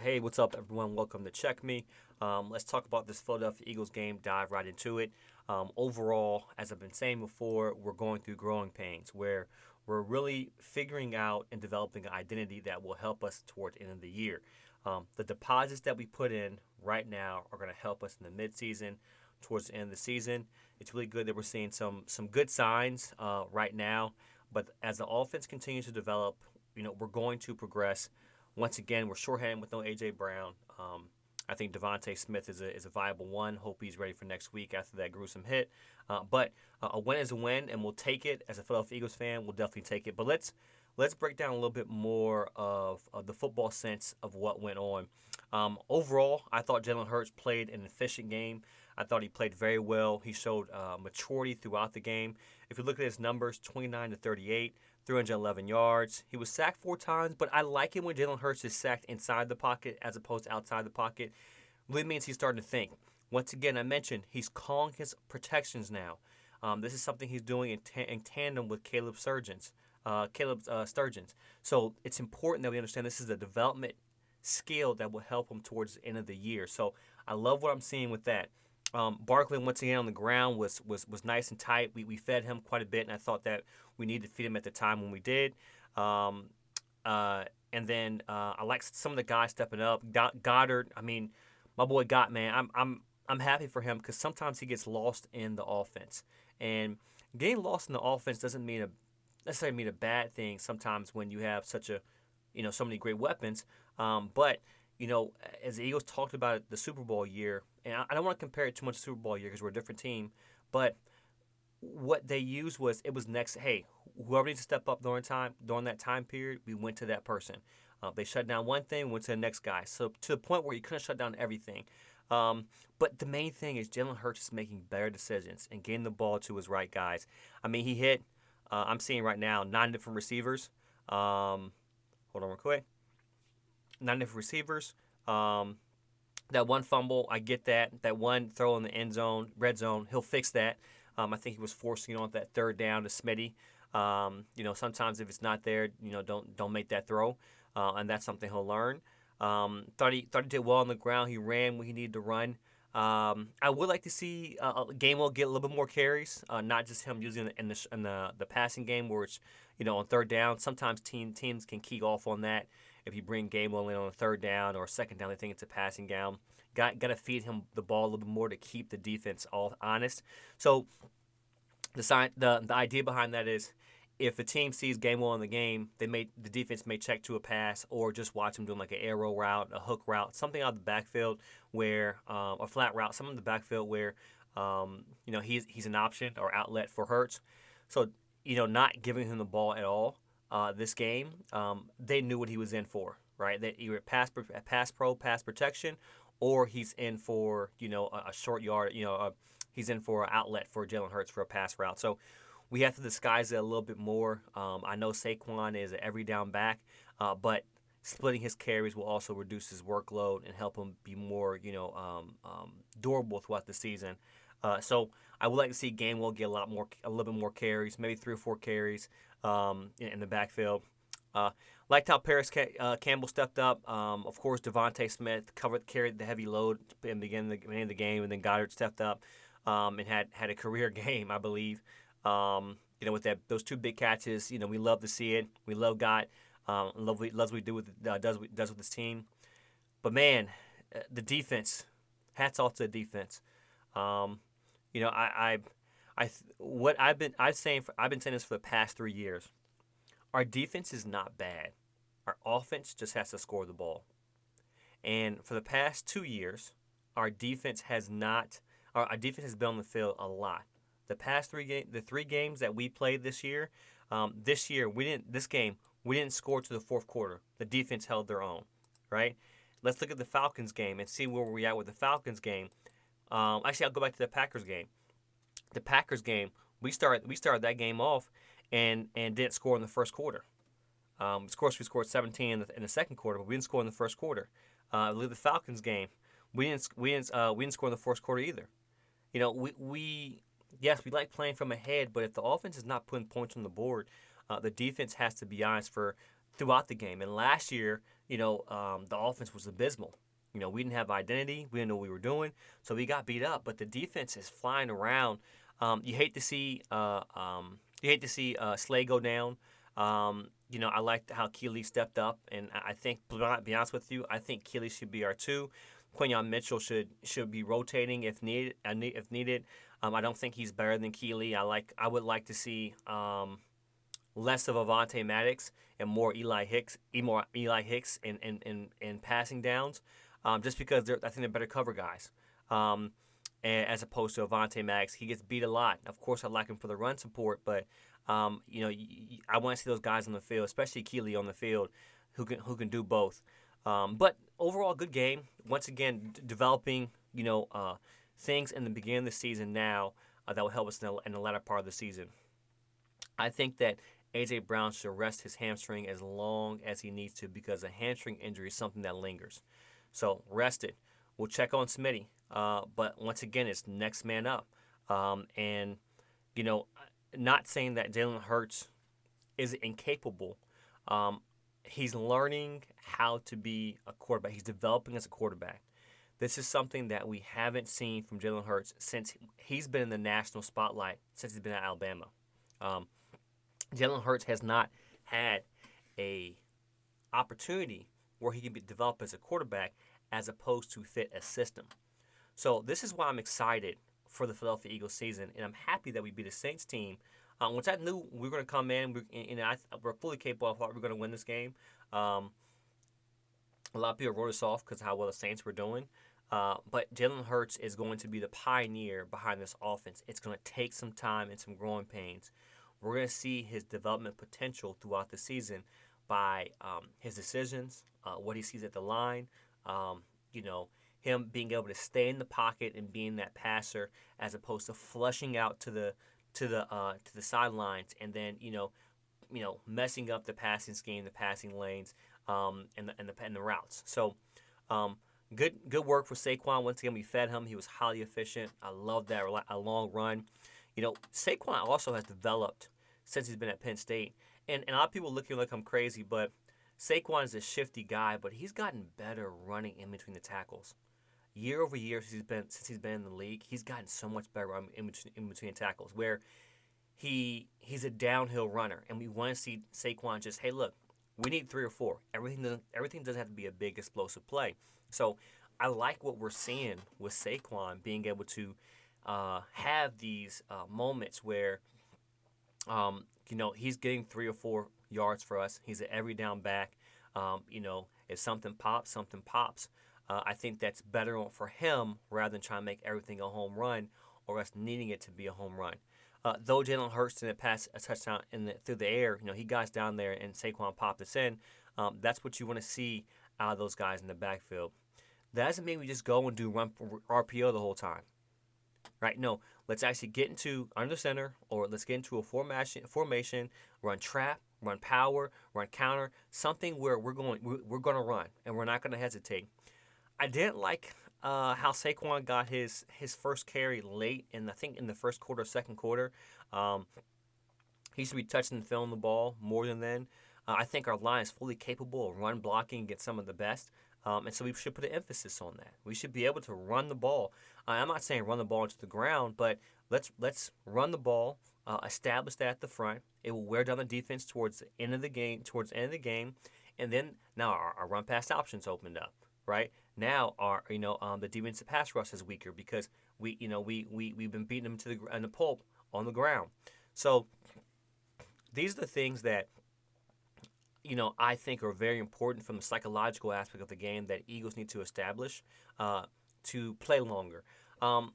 Hey, what's up, everyone? Welcome to Check Me. Let's talk about this Philadelphia Eagles game, dive right into it. Overall, as I've been saying before, we're going through growing pains where we're really figuring out and developing an identity that will help us toward the end of the year. The deposits that we put in right now are going to help us in the midseason, towards the end of the season. It's really good that we're seeing some good signs right now. But as the offense continues to develop, we're going to progress. Once again, we're shorthanded with no A.J. Brown. I think Devontae Smith is a viable one. Hope he's ready for next week after that gruesome hit. But a win is a win, and we'll take it. As a Philadelphia Eagles fan, we'll definitely take it. But let's break down a little bit more of the football sense of what went on. Overall, I thought Jalen Hurts played an efficient game. I thought he played very well. He showed maturity throughout the game. If you look at his numbers, 29 to 38. 311 yards. He was sacked 4 times, but I like it when Jalen Hurts is sacked inside the pocket as opposed to outside the pocket. Really means he's starting to think. Once again, I mentioned he's calling his protections now. This is something he's doing in tandem with Caleb Sturgeons. So it's important that we understand this is a development skill that will help him towards the end of the year. So I love what I'm seeing with that. Barkley, once again, on the ground was nice and tight. We fed him quite a bit, and I thought that we needed to feed him at the time when we did. And then I like some of the guys stepping up. Goddard, I mean, my boy Gott, man, I'm happy for him because sometimes he gets lost in the offense. And getting lost in the offense doesn't necessarily mean a bad thing sometimes when you have so many great weapons. But as the Eagles talked about the Super Bowl year, and I don't want to compare it too much to Super Bowl year because we're a different team, but what they used was it was next. Hey, whoever needs to step up during that time period, we went to that person. They shut down one thing, went to the next guy. So to the point where you couldn't shut down everything. But the main thing is Jalen Hurts is making better decisions and getting the ball to his right guys. I mean, he hit. I'm seeing right now 9 different receivers. Hold on real quick. 9 different receivers. That one fumble, I get that. That one throw in the end zone, red zone, he'll fix that. I think he was forcing on that third down to Smitty. Sometimes if it's not there, don't make that throw, and that's something he'll learn. Thought he did well on the ground. He ran when he needed to run. I would like to see Gainwell get a little bit more carries, not just him using it in the passing game where it's on third down. Sometimes teams can key off on that. If you bring Gainwell in on a third down or a second down, they think it's a passing down. Got to feed him the ball a little bit more to keep the defense all honest. So the idea behind that is if a team sees Gainwell in the game, the defense may check to a pass or just watch him doing like an arrow route, a hook route, something out of the backfield where a flat route, something in the backfield where he's an option or outlet for Hurts. So not giving him the ball at all. This game, they knew what he was in for, right? That either pass protection, or he's in for a short yard. He's in for an outlet for Jalen Hurts for a pass route. So we have to disguise it a little bit more. I know Saquon is an every down back, but splitting his carries will also reduce his workload and help him be more durable throughout the season. So I would like to see Gainwell get a little bit more carries, maybe 3 or 4 carries in the backfield. Liked how Paris Campbell stepped up. Of course, Devontae Smith carried the heavy load in the beginning of the game, and then Goddard stepped up and had a career game, I believe. With those 2 big catches, we love to see it. We love Gott. Loves what he does with his team. But man, the defense. Hats off to the defense. I've been saying this for the past 3 years. Our defense is not bad. Our offense just has to score the ball. And for the past 2 years, our defense has been on the field a lot. The past 3 games that we played this year, we didn't score to the fourth quarter. The defense held their own, right? Let's look at the Falcons game and see where we're at with the Falcons game. Actually, I'll go back to the Packers game. The Packers game, we started that game off and didn't score in the first quarter. Of course, we scored 17 in the second quarter, but we didn't score in the first quarter. I believe the Falcons game, we didn't score in the first quarter either. We like playing from ahead, but if the offense is not putting points on the board, the defense has to be honest for throughout the game. And last year, the offense was abysmal. We didn't have identity. We didn't know what we were doing, so we got beat up. But the defense is flying around. You hate to see Slay go down. I liked how Keeley stepped up, and I think, to be honest with you, I think Keeley should be our two. Quinyon Mitchell should be rotating if needed. I don't think he's better than Keeley. I would like to see less of Avonte Maddox and more Eli Hicks in passing downs, just because I think they're better cover guys. As opposed to Avonte Maddox, he gets beat a lot. Of course, I like him for the run support, but I want to see those guys on the field, especially Keeley on the field, who can do both. But overall, good game. Once again, developing things in the beginning of the season now that will help us in the latter part of the season. I think that A.J. Brown should rest his hamstring as long as he needs to, because a hamstring injury is something that lingers. So rest it. We'll check on Smitty. But once again, it's next man up. And, not saying that Jalen Hurts is incapable. He's learning how to be a quarterback. He's developing as a quarterback. This is something that we haven't seen from Jalen Hurts since he's been in the national spotlight, since he's been at Alabama. Jalen Hurts has not had a opportunity where he can be developed as a quarterback as opposed to fit a system. So this is why I'm excited for the Philadelphia Eagles season, and I'm happy that we beat a Saints team, which I knew we were going to come in. We're fully capable. I thought we were going to win this game. A lot of people wrote us off because of how well the Saints were doing. But Jalen Hurts is going to be the pioneer behind this offense. It's going to take some time and some growing pains. We're going to see his development potential throughout the season by his decisions, what he sees at the line, him being able to stay in the pocket and being that passer as opposed to flushing out to the sidelines and then messing up the passing scheme, the passing lanes, and the routes. So good work for Saquon. Once again, we fed him. He was highly efficient. I love that a long run. Saquon also has developed since he's been at Penn State, and a lot of people looking like I'm crazy, but Saquon is a shifty guy, but he's gotten better running in between the tackles. Year over year since he's been in the league, he's gotten so much better in between tackles, where he's a downhill runner, and we want to see Saquon just, hey, look, we need 3 or 4. Everything doesn't have to be a big explosive play. So I like what we're seeing with Saquon being able to have these moments where he's getting 3 or 4 yards for us. He's an every down back. If something pops, something pops. I think that's better for him rather than trying to make everything a home run or us needing it to be a home run. Though Jalen Hurts didn't pass a touchdown through the air, he got down there and Saquon popped us in. That's what you want to see out of those guys in the backfield. That doesn't mean we just go and do run RPO the whole time, right? No, let's actually get into under center, or let's get into a formation, run trap, run power, run counter, something where we're going to run and we're not going to hesitate. I didn't like how Saquon got his first carry late in the first quarter, second quarter. He should be touching and filling the ball more than then. I think our line is fully capable of run blocking and get some of the best. And so we should put an emphasis on that. We should be able to run the ball. I'm not saying run the ball into the ground, but let's run the ball, establish that at the front. It will wear down the defense towards the end of the game, and then now our run pass options opened up. Right now, the defensive pass rush is weaker because we've been beating them in the pulp on the ground. So these are the things that I think are very important from the psychological aspect of the game that Eagles need to establish to play longer. I'm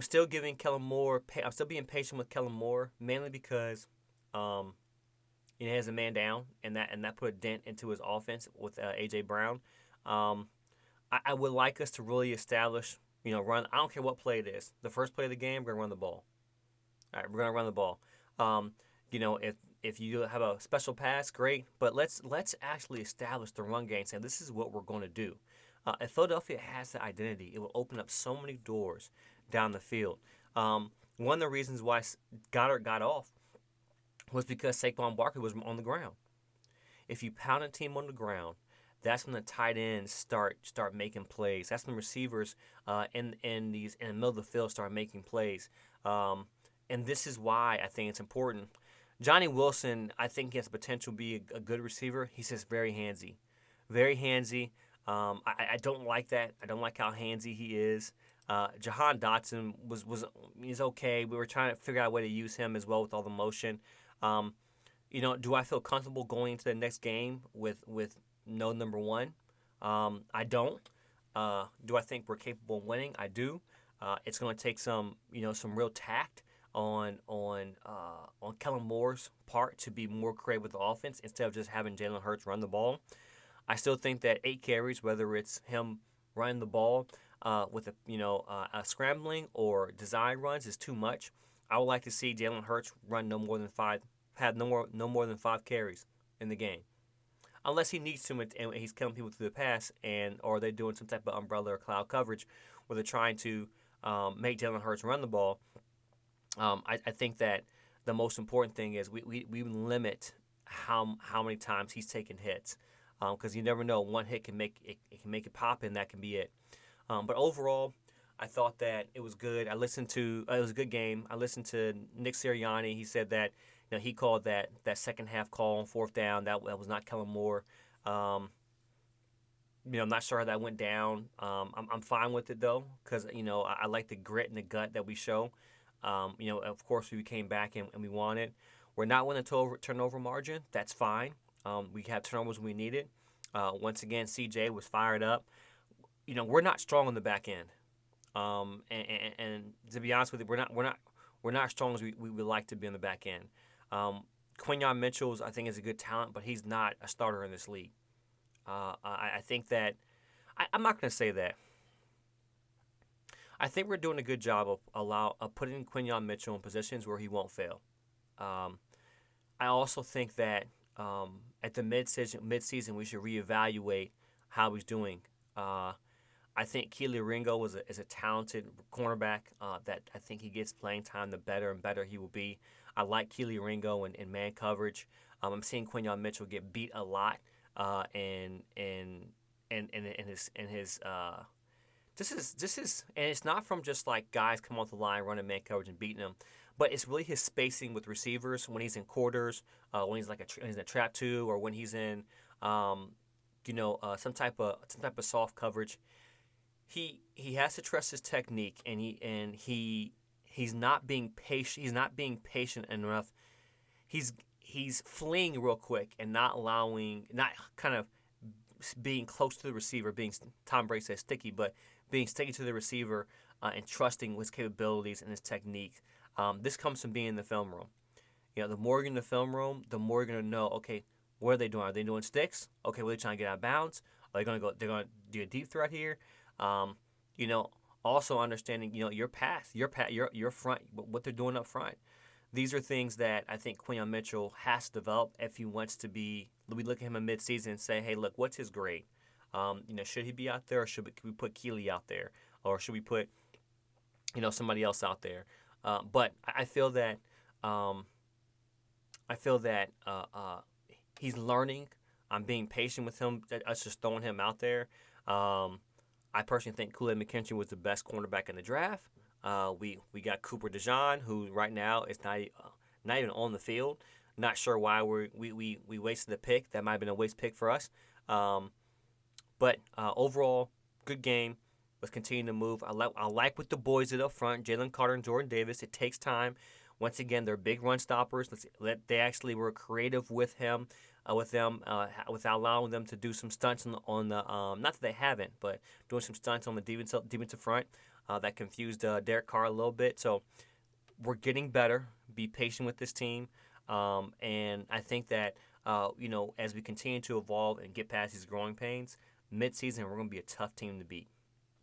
still giving Kellen Moore. I'm still being patient with Kellen Moore, mainly because he has a man down, and that put a dent into his offense with A.J. Brown. I would like us to really establish, run. I don't care what play it is. The first play of the game, we're going to run the ball. All right, we're going to run the ball. If you have a special pass, great. But let's actually establish the run game, saying this is what we're going to do. If Philadelphia has the identity, it will open up so many doors down the field. One of the reasons why Goddard got off was because Saquon Barkley was on the ground. If you pound a team on the ground, that's when the tight ends start making plays. That's when receivers in the middle of the field start making plays. And this is why I think it's important. Johnny Wilson, I think he has the potential to be a good receiver. He's just very handsy, very handsy. I don't like that. I don't like how handsy he is. Jahan Dotson he's okay. We were trying to figure out a way to use him as well with all the motion. Do I feel comfortable going into the next game with no number one? I don't. Do I think we're capable of winning? I do. It's going to take some real tact on Kellen Moore's part to be more creative with the offense instead of just having Jalen Hurts run the ball. I still think that 8 carries, whether it's him running the ball with a scrambling or design runs, is too much. I would like to see Jalen Hurts run no more than 5 carries in the game, unless he needs to and he's killing people through the pass, or they're doing some type of umbrella or cloud coverage where they're trying to make Jalen Hurts run the ball. I think that the most important thing is we limit how many times he's taking hits, because you never know, one hit can make it pop, and that can be it. But overall, I thought that it was good. It was a good game. I listened to Nick Sirianni. He said that he called that second half call on fourth down. That was not Kellen Moore. I'm not sure how that went down. I'm fine with it though, because I like the grit and the gut that we show. Of course we came back and we won it. We're not winning the turnover margin. That's fine. We have turnovers when we need it. Once again, CJ was fired up. We're not strong on the back end. And to be honest with you, we're not strong as we would like to be on the back end. Quinyon Mitchell, I think, is a good talent, but he's not a starter in this league. I think that I'm not going to say that. I think we're doing a good job of putting Quinyon Mitchell in positions where he won't fail. I also think that at the mid-season we should reevaluate how he's doing. I think Keely Ringo is a talented cornerback that I think he gets playing time, the better and better he will be. I like Keely Ringo in man coverage. I'm seeing Quinyon Mitchell get beat a lot in his. This is, and it's not from just like guys come off the line running man coverage and beating him, but it's really his spacing with receivers when he's in quarters, when he's he's in a trap two, or when he's in some type of soft coverage. He has to trust his technique, and he's not being patient. He's not being patient enough. He's fleeing real quick and not kind of being close to the receiver. Being, Tom Brady says, sticky, but being sticky to the receiver and trusting his capabilities and his technique. This comes from being in the film room. The more you're in the film room, the more you're gonna know. Okay, what are they doing? Are they doing sticks? Okay, what are they trying to get out of bounds? Are they gonna go? They're gonna do a deep threat here. Also understanding, your path, your front, what they're doing up front. These are things that I think Quinyon Mitchell has to develop if he wants to be. We look at him in midseason and say, hey, look, what's his grade? Should he be out there, or should we put Keely out there, or should we put, somebody else out there? But I feel that he's learning. I'm being patient with him. Us just throwing him out there. I personally think Kool-Aid McKinstry was the best cornerback in the draft. We got Cooper DeJean, who right now is not even on the field. Not sure why we wasted the pick. That might have been a waste pick for us. But overall, good game. Let's continue to move. I like what the boys did up front, Jalen Carter and Jordan Davis. It takes time. Once again, they're big run stoppers. They actually were creative with them, without allowing them to do some stunts on the not that they haven't, but doing some stunts on the defensive front that confused Derek Carr a little bit. So we're getting better. Be patient with this team, and I think that as we continue to evolve and get past these growing pains, mid-season we're going to be a tough team to beat.